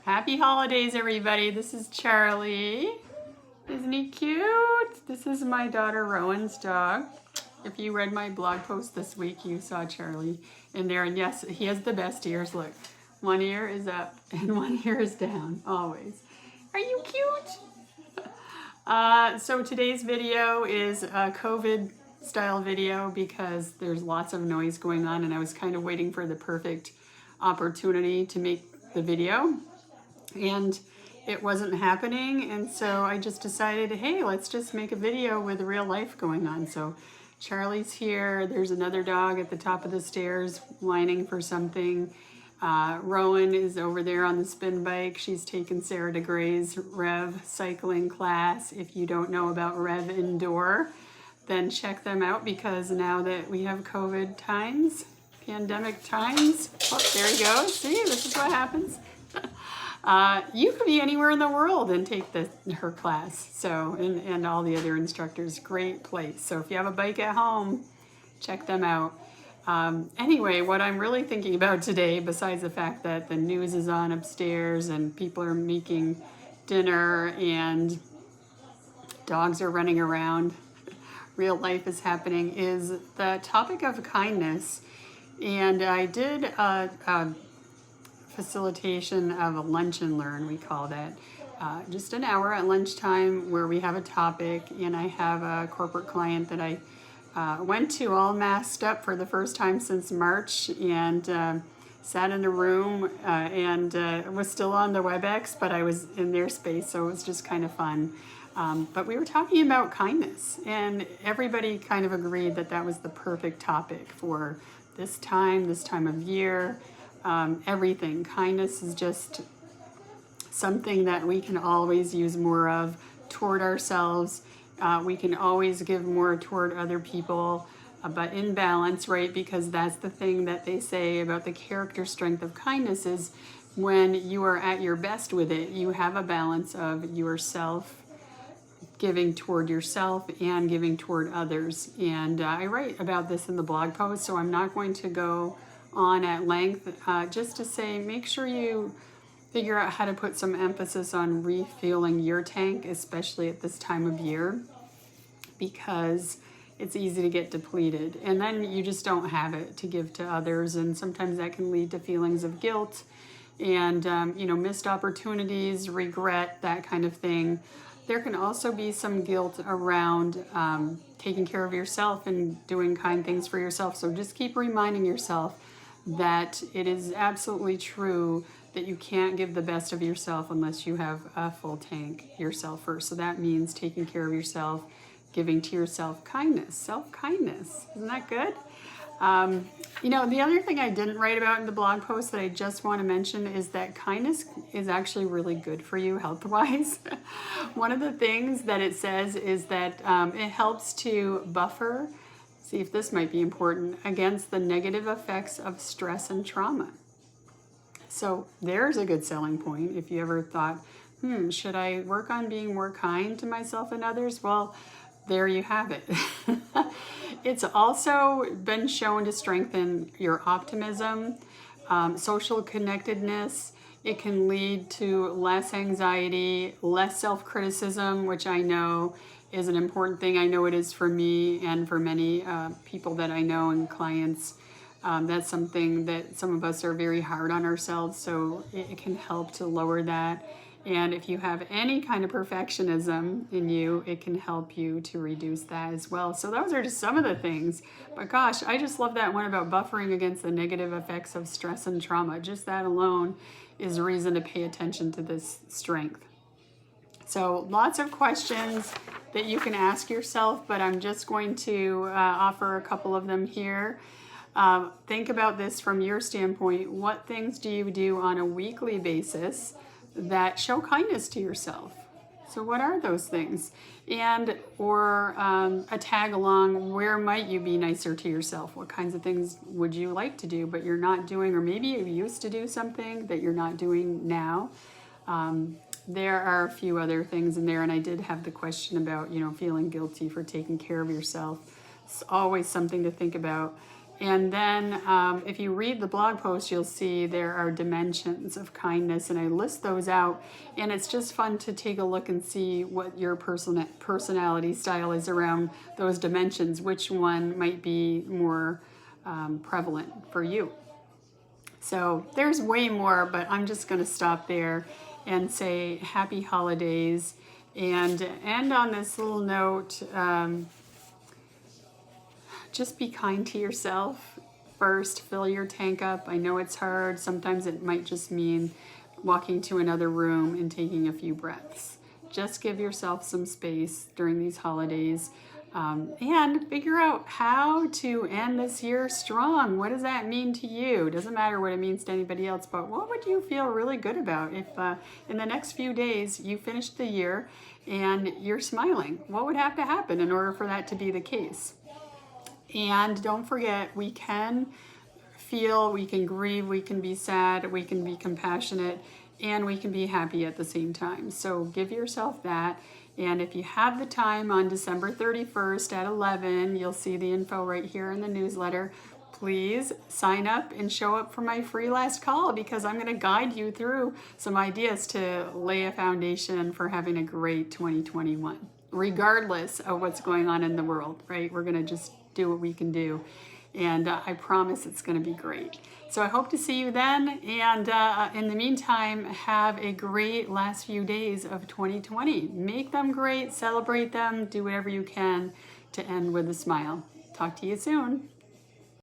Happy holidays, everybody. This is Charlie. Isn't he cute? This is my daughter Rowan's dog. If you read my blog post this week, you saw Charlie in there. And yes, he has the best ears. Look, one ear is up and one ear is down, always. Are you cute? So today's video is a COVID style video because there's lots of noise going on and I was kind of waiting for the perfect opportunity to make the video and it wasn't happening, and so I just decided, hey, let's just make a video with real life going on. So Charlie's here, there's another dog at the top of the stairs whining for something. Rowan is over there on the spin bike. She's taken Sarah DeGray's Rev cycling class. If you don't know about Rev Indoor, then check them out, because now that we have COVID times, pandemic times, oh, there you go. See, this is what happens. You could be anywhere in the world and take her class. So, and all the other instructors, great place. So if you have a bike at home, check them out. Anyway, what I'm really thinking about today, besides the fact that the news is on upstairs and people are making dinner and dogs are running around, real life is happening, is the topic of kindness. And I did a facilitation of a lunch and learn, we call that. Just an hour at lunchtime where we have a topic, and I have a corporate client that I went to all masked up for the first time since March, and sat in a room and was still on the WebEx, but I was in their space, so it was just kind of fun. But we were talking about kindness, and everybody kind of agreed that that was the perfect topic for this time of year. Everything. Kindness is just something that we can always use more of toward ourselves. We can always give more toward other people, but in balance, right? Because that's the thing that they say about the character strength of kindness is when you are at your best with it, you have a balance of yourself, giving toward yourself and giving toward others. And I write about this in the blog post, so I'm not going to go on at length, just to say, make sure you figure out how to put some emphasis on refueling your tank, especially at this time of year, because it's easy to get depleted and then you just don't have it to give to others, and sometimes that can lead to feelings of guilt and missed opportunities, regret, that kind of thing. There can also be some guilt around taking care of yourself and doing kind things for yourself. So just keep reminding yourself that it is absolutely true that you can't give the best of yourself unless you have a full tank yourself first. So that means taking care of yourself, giving to yourself kindness, self-kindness. Isn't that good? The other thing I didn't write about in the blog post that I just want to mention is that kindness is actually really good for you health-wise. One of the things that it says is that it helps to buffer, see if this might be important, against the negative effects of stress and trauma. So there's a good selling point. If you ever thought, should I work on being more kind to myself and others? Well, there you have it. It's also been shown to strengthen your optimism, social connectedness. It can lead to less anxiety, less self-criticism, which I know is an important thing. I know it is for me and for many people that I know and clients. That's something that some of us are very hard on ourselves, so it can help to lower that. And if you have any kind of perfectionism in you, it can help you to reduce that as well. So those are just some of the things. But gosh, I just love that one about buffering against the negative effects of stress and trauma. Just that alone is a reason to pay attention to this strength. So lots of questions that you can ask yourself, but I'm just going to offer a couple of them here. Think about this from your standpoint. What things do you do on a weekly basis that show kindness to yourself? So what are those things? And or a tag along, where might you be nicer to yourself? What kinds of things would you like to do but you're not doing, or maybe you used to do something that you're not doing now? There are a few other things in there, and I did have the question about feeling guilty for taking care of yourself. It's always something to think about. And then if you read the blog post, you'll see there are dimensions of kindness, and I list those out. And it's just fun to take a look and see what your personality style is around those dimensions, which one might be more prevalent for you. So there's way more, but I'm just going to stop there and say happy holidays and end on this little note. Just be kind to yourself first. Fill your tank up. I know it's hard. Sometimes it might just mean walking to another room and taking a few breaths. Just give yourself some space during these holidays. And figure out how to end this year strong. What does that mean to you? Doesn't matter what it means to anybody else, but what would you feel really good about if in the next few days you finished the year and you're smiling? What would have to happen in order for that to be the case? And don't forget, we can feel, we can grieve, we can be sad, we can be compassionate, and we can be happy at the same time. So give yourself that. And if you have the time on December 31st at 11, you'll see the info right here in the newsletter. Please sign up and show up for my free last call, because I'm going to guide you through some ideas to lay a foundation for having a great 2021, regardless of what's going on in the world, right? We're going to just do what we can do. And I promise it's going to be great. So I hope to see you then. And in the meantime, have a great last few days of 2020. Make them great, celebrate them, do whatever you can to end with a smile. Talk to you soon.